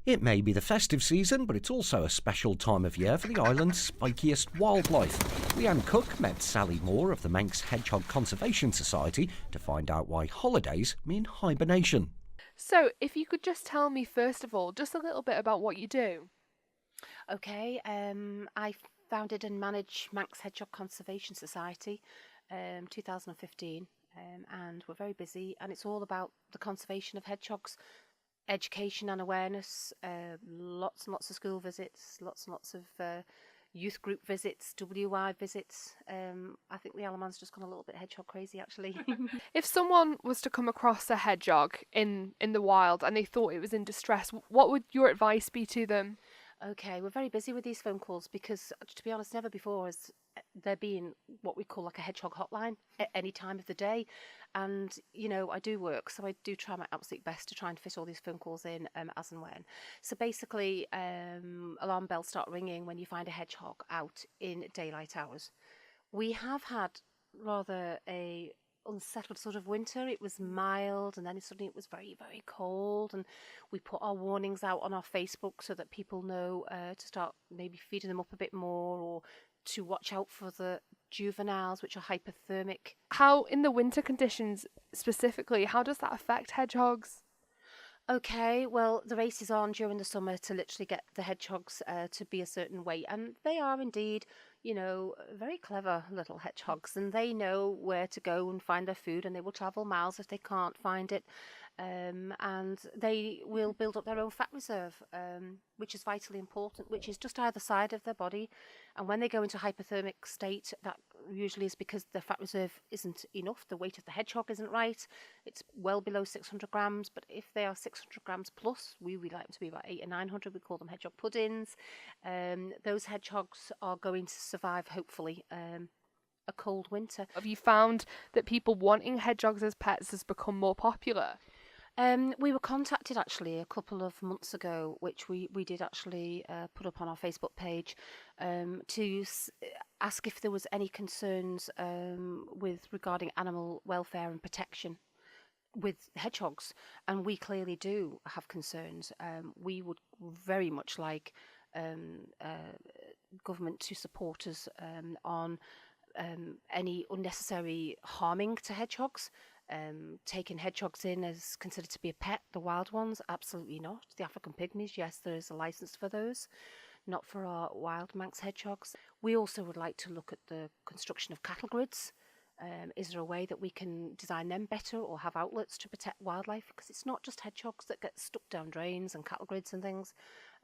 It may be the festive season, but it's also a special time of year for the island's spikiest wildlife. Leanne Cook met Sally Moore of the Manx Hedgehog Conservation Society to find out why holidays mean hibernation. So, if you could just tell me, first of all, just a little bit about what you do. Okay, I founded and manage Manx Hedgehog Conservation Society 2015, and we're very busy, and it's all about the conservation of hedgehogs, education and awareness, lots and lots of school visits, lots and lots of youth group visits, WI visits. I think the Alaman's just gone a little bit hedgehog crazy, actually. If someone was to come across a hedgehog in the wild and they thought it was in distress, what would your advice be to them? Okay, we're very busy with these phone calls because, to be honest, never before has there been what we call like a hedgehog hotline at any time of the day. And, you know, I do work, so I do try my absolute best to try and fit all these phone calls in as and when. So basically, alarm bells start ringing when you find a hedgehog out in daylight hours. We have had rather a unsettled sort of winter. It was mild, and then suddenly it was very, very cold, and we put our warnings out on our Facebook so that people know to start maybe feeding them up a bit more, or to watch out for the juveniles, which are hypothermic. How, in the winter conditions specifically, how does that affect hedgehogs? Okay, well, the race is on during the summer to literally get the hedgehogs to be a certain weight, and they are indeed, you know, very clever little hedgehogs, and they know where to go and find their food, and they will travel miles if they can't find it, and they will build up their own fat reserve, which is vitally important, which is just either side of their body, and when they go into hypothermic state, that usually is because the fat reserve isn't enough, the weight of the hedgehog isn't right, it's well below 600 grams, but if they are 600 grams plus, we like them to be about 800 or 900, we call them hedgehog puddings. Those hedgehogs are going to survive, hopefully, a cold winter. Have you found that people wanting hedgehogs as pets has become more popular? We were contacted actually a couple of months ago, which we did actually put up on our Facebook page, to ask if there was any concerns with regarding animal welfare and protection with hedgehogs, and we clearly do have concerns. We would very much like government to support us on any unnecessary harming to hedgehogs. Taking hedgehogs in as considered to be a pet, the wild ones, absolutely not. The African pygmies, yes, there is a license for those, not for our wild Manx hedgehogs. We also would like to look at the construction of cattle grids. Is there a way that we can design them better or have outlets to protect wildlife? Because it's not just hedgehogs that get stuck down drains and cattle grids and things.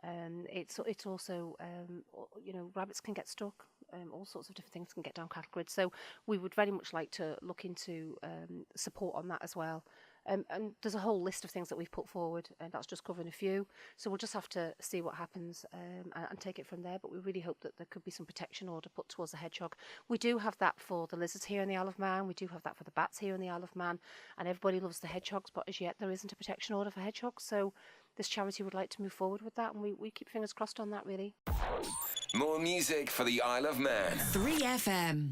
It's also, you know, rabbits can get stuck. All sorts of different things can get down cattle grids. So we would very much like to look into support on that as well. And there's a whole list of things that we've put forward, and that's just covering a few. So we'll just have to see what happens and take it from there. But we really hope that there could be some protection order put towards the hedgehog. We do have that for the lizards here in the Isle of Man. We do have that for the bats here in the Isle of Man. And everybody loves the hedgehogs, but as yet there isn't a protection order for hedgehogs. So this charity would like to move forward with that, and we keep fingers crossed on that, really. More music for the Isle of Man. 3FM.